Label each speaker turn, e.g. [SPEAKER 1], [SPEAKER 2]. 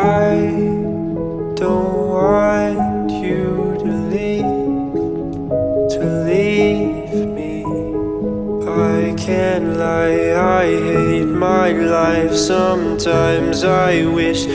[SPEAKER 1] I don't want you to leave me. I can't lie, I hate my life. Sometimes I wish